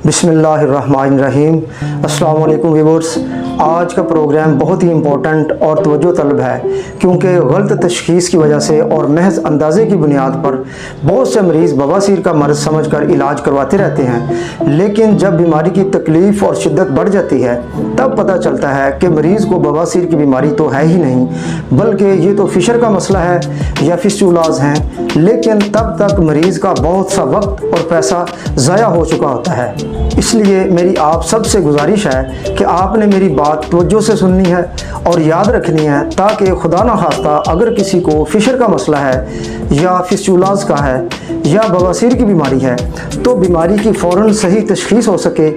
बिस्मिल्लाहिर्रहमानिर्रहीम। अस्सलाम वालेकुम व्यूअर्स। आज का प्रोग्राम बहुत ही इम्पोर्टेंट और तवज्जो तलब है, क्योंकि गलत तशख़ीस की वजह से और महज अंदाज़े की बुनियाद पर बहुत से मरीज़ बवासीर का मर्ज़ समझकर इलाज करवाते रहते हैं, लेकिन जब बीमारी की तकलीफ़ और शिद्दत बढ़ जाती है तब पता चलता है कि मरीज़ को बवासीर की बीमारी तो है ही नहीं, बल्कि ये तो फिशर का मसला है या फिस्टुलाज़ हैं। लेकिन तब तक मरीज़ का बहुत सा वक्त और पैसा ज़ाया हो चुका होता है। इसलिए मेरी आप सबसे गुजारिश है कि आपने मेरी बात तवज्जो से सुननी है और याद रखनी है, ताकि खुदा न खास्ता अगर किसी को फिशर का मसला है या फिस्टुलाज़ का है या बवासीर की बीमारी है तो बीमारी की फ़ौरन सही तशख़ीस हो सके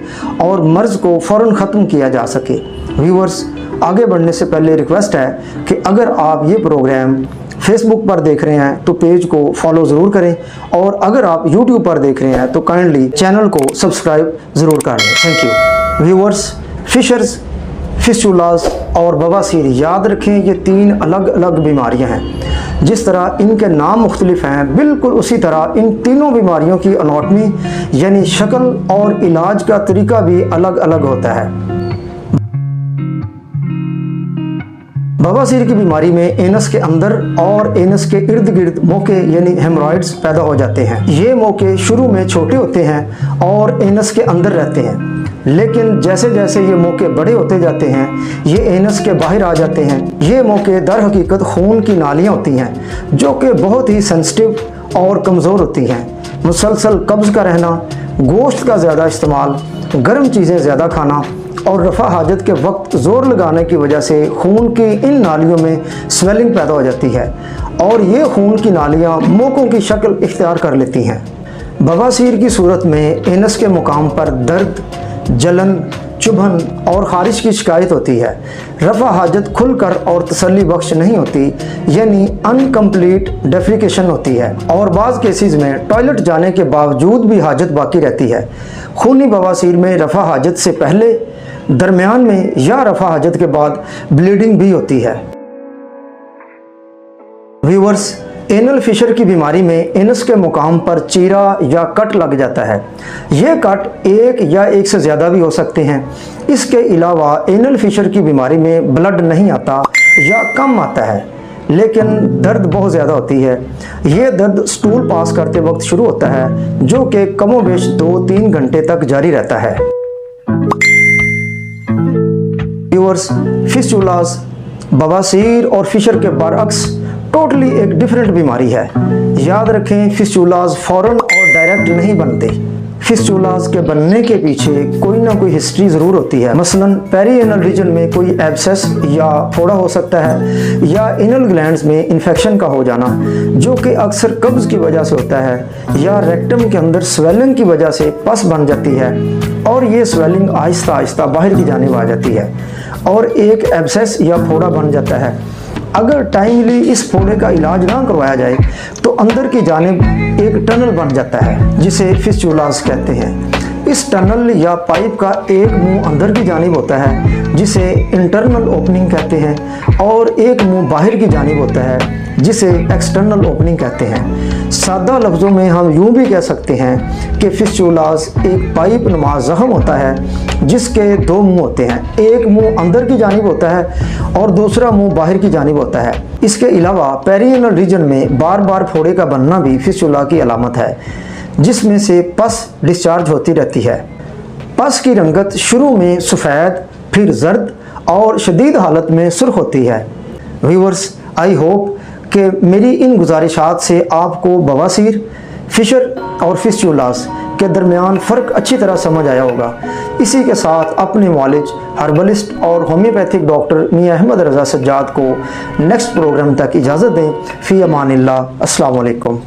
और मर्ज़ को फ़ौरन ख़त्म किया जा सके। व्यूअर्स, आगे बढ़ने से पहले रिक्वेस्ट है कि अगर आप ये प्रोग्राम फेसबुक पर देख रहे हैं तो पेज को फॉलो ज़रूर करें, और अगर आप यूट्यूब पर देख रहे हैं तो काइंडली चैनल को सब्सक्राइब ज़रूर कर लें। Thank you. व्यूअर्स, फिशर्स, फिस्टुलाज़ और बवासीर, याद रखें ये तीन अलग अलग बीमारियां हैं। जिस तरह इनके नाम मुख्तलिफ हैं, बिल्कुल उसी तरह इन तीनों बीमारियों की एनाटमी यानी शक्ल और इलाज का तरीका भी अलग अलग होता है। बवासीर की बीमारी में एनस के अंदर और एनस के इर्द गिर्द मोके यानी हेमरॉइड्स पैदा हो जाते हैं। ये मोके शुरू में छोटे होते हैं और एनस के अंदर रहते हैं, लेकिन जैसे जैसे ये मोके बड़े होते जाते हैं ये एनस के बाहर आ जाते हैं। ये मोके दर हकीकत खून की नालियाँ होती हैं जो कि बहुत ही सेंसिटिव और कमज़ोर होती हैं। मुसलसल कब्ज़ का रहना, गोश्त का ज़्यादा इस्तेमाल, गर्म चीज़ें ज़्यादा खाना और रफ़ा हाजत के वक्त ज़ोर लगाने की वजह से खून की इन नालियों में स्वेलिंग पैदा हो जाती है और ये खून की नालियाँ मोकों की शक्ल इख्तियार कर लेती हैं। बवासीर की सूरत में एनस के मुकाम पर दर्द, जलन, चुभन और ख़ारिश की शिकायत होती है। रफ़ा हाजत खुलकर और तसल्ली बख्श नहीं होती, यानी अनकम्प्लीट डेफिकेशन होती है, और बाज़ केसेस में टॉयलेट जाने के बावजूद भी हाजत बाकी रहती है। खूनी बवासीर में रफ़ा हाजत से पहले, दरमियान में या रफ़ा हाजत के बाद ब्लीडिंग भी होती है। व्यूअर्स, एनल फिशर की बीमारी में एनस के मुकाम पर चीरा या कट लग जाता है। ये कट एक या एक से ज़्यादा भी हो सकते हैं। इसके अलावा एनल फिशर की बीमारी में ब्लड नहीं आता या कम आता है, लेकिन दर्द बहुत ज़्यादा होती है। ये दर्द स्टूल पास करते वक्त शुरू होता है, जो कि कमोबेश 2-3 घंटे तक जारी रहता है। व्यूअर्स, फिस्टुलाज़ बवासीर और फिशर के बरअक्स टोटली एक डिफरेंट बीमारी है। याद रखें, फिस्टुलाज़ फ़ौरन और डायरेक्ट नहीं बनते। फिस्टुलाज़ के बनने के पीछे कोई ना कोई हिस्ट्री ज़रूर होती है। मसलन पेरीएनल रीजन में कोई एब्सेस या फोड़ा हो सकता है, या एनल ग्लैंड्स में इन्फेक्शन का हो जाना जो कि अक्सर कब्ज़ की वजह से होता है, या रेक्टम के अंदर स्वेलिंग की वजह से पस बन जाती है और ये स्वेलिंग आहिस्ता आहिस्ता बाहर की जानिब आ जाती है और एक एब्सेस या फोड़ा बन जाता है। अगर टाइमली इस फोड़े का इलाज ना करवाया जाए तो अंदर की जानिब एक टनल बन जाता है जिसे फिस्टुलाज़ कहते हैं। इस टनल या पाइप का एक मुंह अंदर की जानिब होता है जिसे इंटरनल ओपनिंग कहते हैं, और एक मुंह बाहर की जानिब होता है जिसे एक्सटर्नल ओपनिंग कहते हैं। सादा लफ्ज़ों में हम यूँ भी कह सकते हैं कि फिस्टुलाज़ एक पाइप नुमा ज़ख़म होता है जिसके दो मुंह होते हैं। एक मुंह अंदर की जानिब होता है और दूसरा मुंह बाहर की जानिब होता है। इसके अलावा पेरीएनल रीजन में बार बार फोड़े का बनना भी फिस्टुला की अलामत है, जिसमें से पस डिस्चार्ज होती रहती है। पस की रंगत शुरू में सफ़ेद, फिर जर्द और शदीद हालत में सुर्ख होती है। व्यूअर्स, आई होप कि मेरी इन गुजारिशात से आपको बवासीर, फिशर और फिस्टुलाज़ के दरमियान फ़र्क अच्छी तरह समझ आया होगा। इसी के साथ अपने मौलिज, हर्बलिस्ट और होम्योपैथिक डॉक्टर मियां अहमद रज़ा सज्जाद को नेक्स्ट प्रोग्राम तक इजाज़त दें। फ़ी अमानिल्लाह। अस्सलाम वालेकुम।